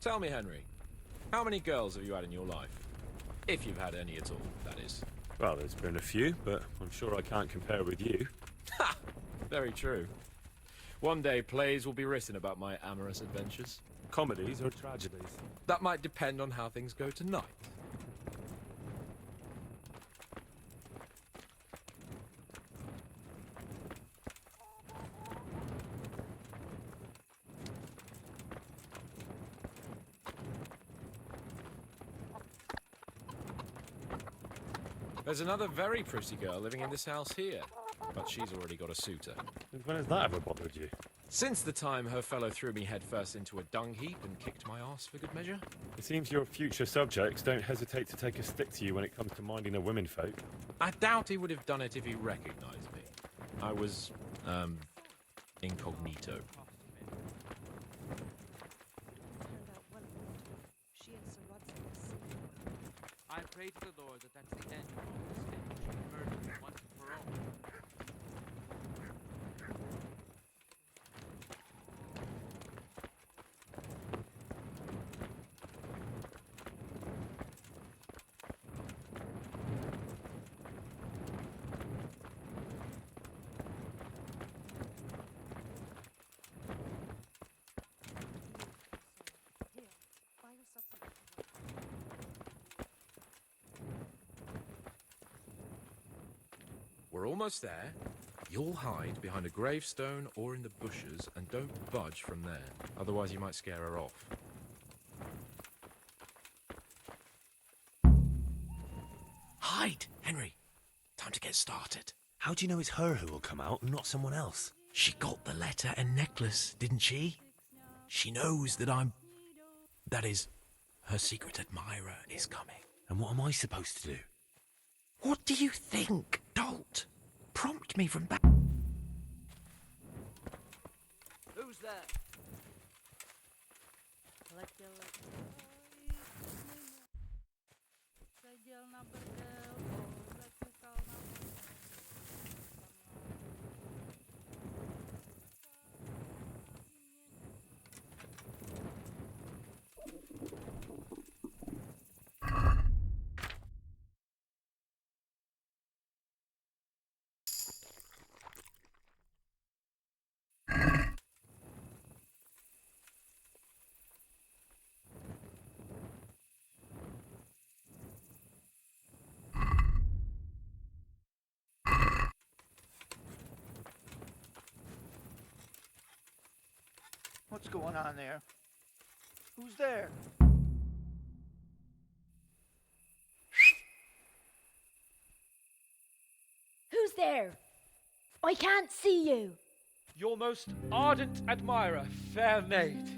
Tell me, Henry, how many girls have you had in your life? If you've had any at all, that is. Well, there's been a few, but I'm sure I can't compare with you. Ha! Very true. One day plays will be written about my amorous adventures. Comedies or tragedies? That might depend on how things go tonight. There's another very pretty girl living in this house here, but she's already got a suitor. And when has that ever bothered you? Since the time her fellow threw me headfirst into a dung heap and kicked my arse for good measure. It seems your future subjects don't hesitate to take a stick to you when it comes to minding a womenfolk. I doubt he would have done it if he recognized me. I was, incognito. I pray to the Lord that that's the end of all this and she be murdered once and for all. We're almost there. You'll hide behind a gravestone or in the bushes and don't budge from there. Otherwise you might scare her off. Hide, Henry. Time to get started. How do you know it's her who will come out and not someone else? She got the letter and necklace, didn't she? She knows that that is, her secret admirer is coming. And what am I supposed to do? What do you think, dolt? Prompt me from back. Who's there? What's going on there? Who's there? Who's there? I can't see you. Your most ardent admirer, fair maid.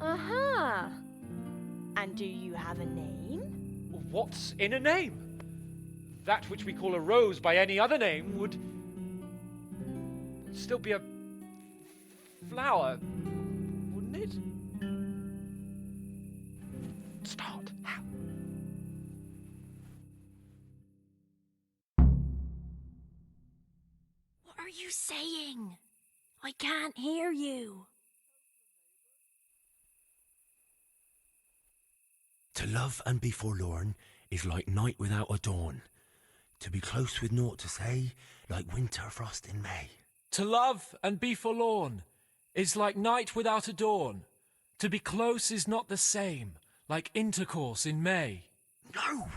Uh-huh. And do you have a name? What's in a name? That which we call a rose by any other name would still be a flower, wouldn't it? Start. How? What are you saying? I can't hear you. To love and be forlorn is like night without a dawn. To be close with naught to say, like winter frost in May. To love and be forlorn is like night without a dawn. To be close is not the same, like intercourse in May. No!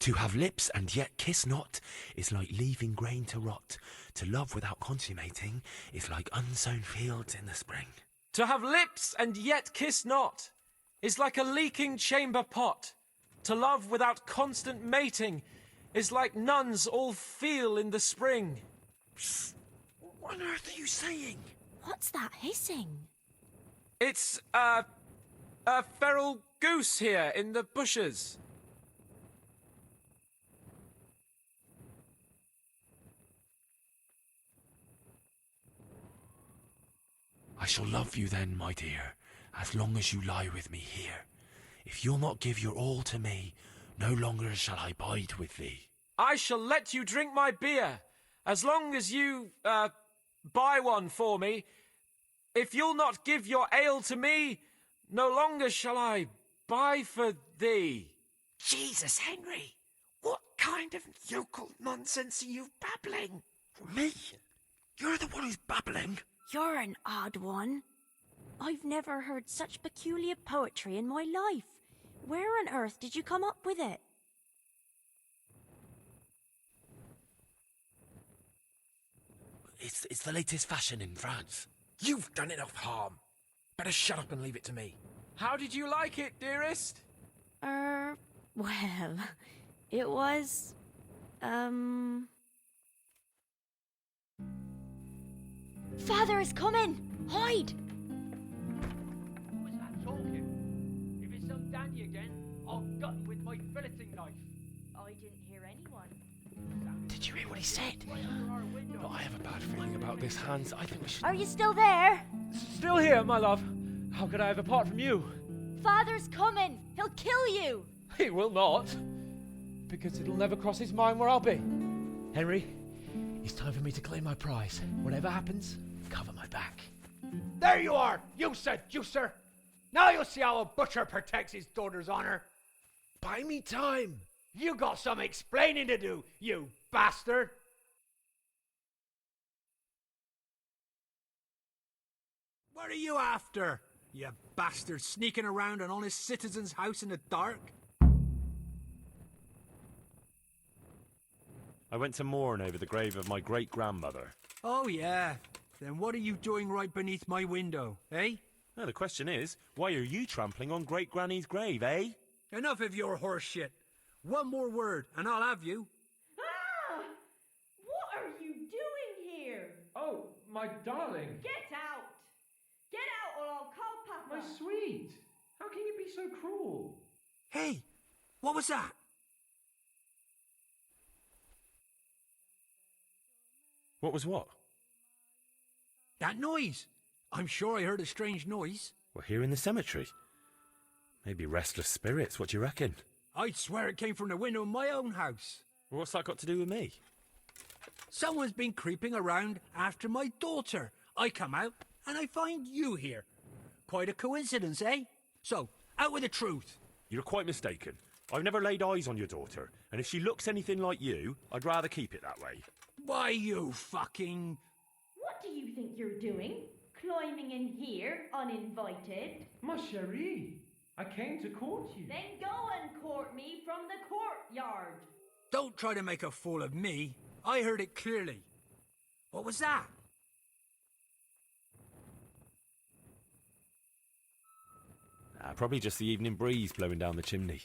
To have lips and yet kiss not is like leaving grain to rot. To love without consummating is like unsown fields in the spring. To have lips and yet kiss not is like a leaking chamber pot. To love without constant mating is like nuns all feel in the spring. Psst. What on earth are you saying? What's that hissing? It's, a feral goose here in the bushes. I shall love you then, my dear, as long as you lie with me here. If you'll not give your all to me, no longer shall I bide with thee. I shall let you drink my beer, as long as you, buy one for me. If you'll not give your ale to me, no longer shall I buy for thee. Jesus, Henry! What kind of yokel nonsense are you babbling? Me? You're the one who's babbling? You're an odd one. I've never heard such peculiar poetry in my life. Where on earth did you come up with it? It's the latest fashion in France. You've done enough harm. Better shut up and leave it to me. How did you like it, dearest? Well, it was, Father is coming! Hide! Who was that talking? If it's some dandy again, I'll gut him with my filleting knife. I didn't hear anyone. Did you hear what he said? But I have a bad feeling about this, Hans. I think we should... Are you still there? Still here, my love. How could I have apart from you? Father's coming! He'll kill you! He will not. Because it'll never cross his mind where I'll be. Henry, it's time for me to claim my prize. Whatever happens, cover my back. There you are, you seducer! Now you'll see how a butcher protects his daughter's honor. Buy me time. You got some explaining to do, you bastard! What are you after, you bastard, sneaking around an honest citizen's house in the dark? I went to mourn over the grave of my great-grandmother. Oh, yeah. Then what are you doing right beneath my window, eh? Now, the question is, why are you trampling on great-granny's grave, eh? Enough of your horse shit. One more word, and I'll have you. Ah! What are you doing here? Oh, my darling. Get out! Get out or I'll call Papa! My sweet. How can you be so cruel? Hey, what was that? What was what? That noise. I'm sure I heard a strange noise. We're here in the cemetery. Maybe restless spirits, what do you reckon? I'd swear it came from the window of my own house. Well, what's that got to do with me? Someone's been creeping around after my daughter. I come out and I find you here. Quite a coincidence, eh? So, out with the truth. You're quite mistaken. I've never laid eyes on your daughter, and if she looks anything like you, I'd rather keep it that way. Why, you fucking... What do you think you're doing? Climbing in here, uninvited? Ma chérie, I came to court you. Then go and court me from the courtyard. Don't try to make a fool of me. I heard it clearly. What was that? Probably just the evening breeze blowing down the chimney.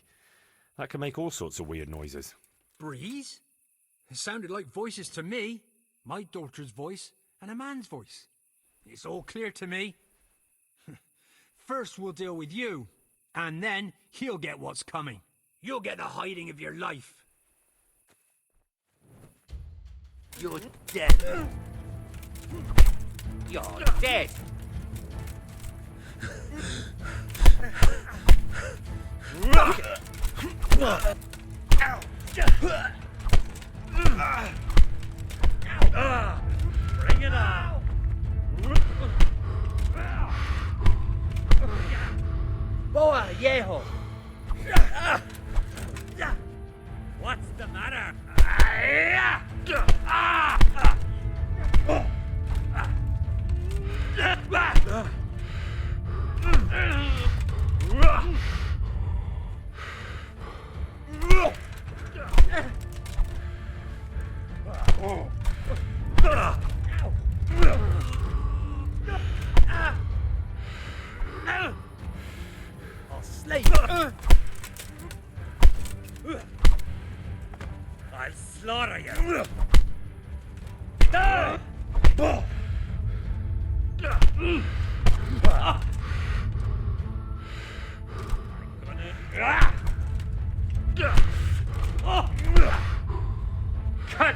That can make all sorts of weird noises. Breeze? It sounded like voices to me. My daughter's voice and a man's voice. It's all clear to me. First we'll deal with you, and then he'll get what's coming. You'll get the hiding of your life. You're dead. You're dead! Bring it on! Boa, viejo! What's the matter? I'll slay you! I'll slaughter you. Cut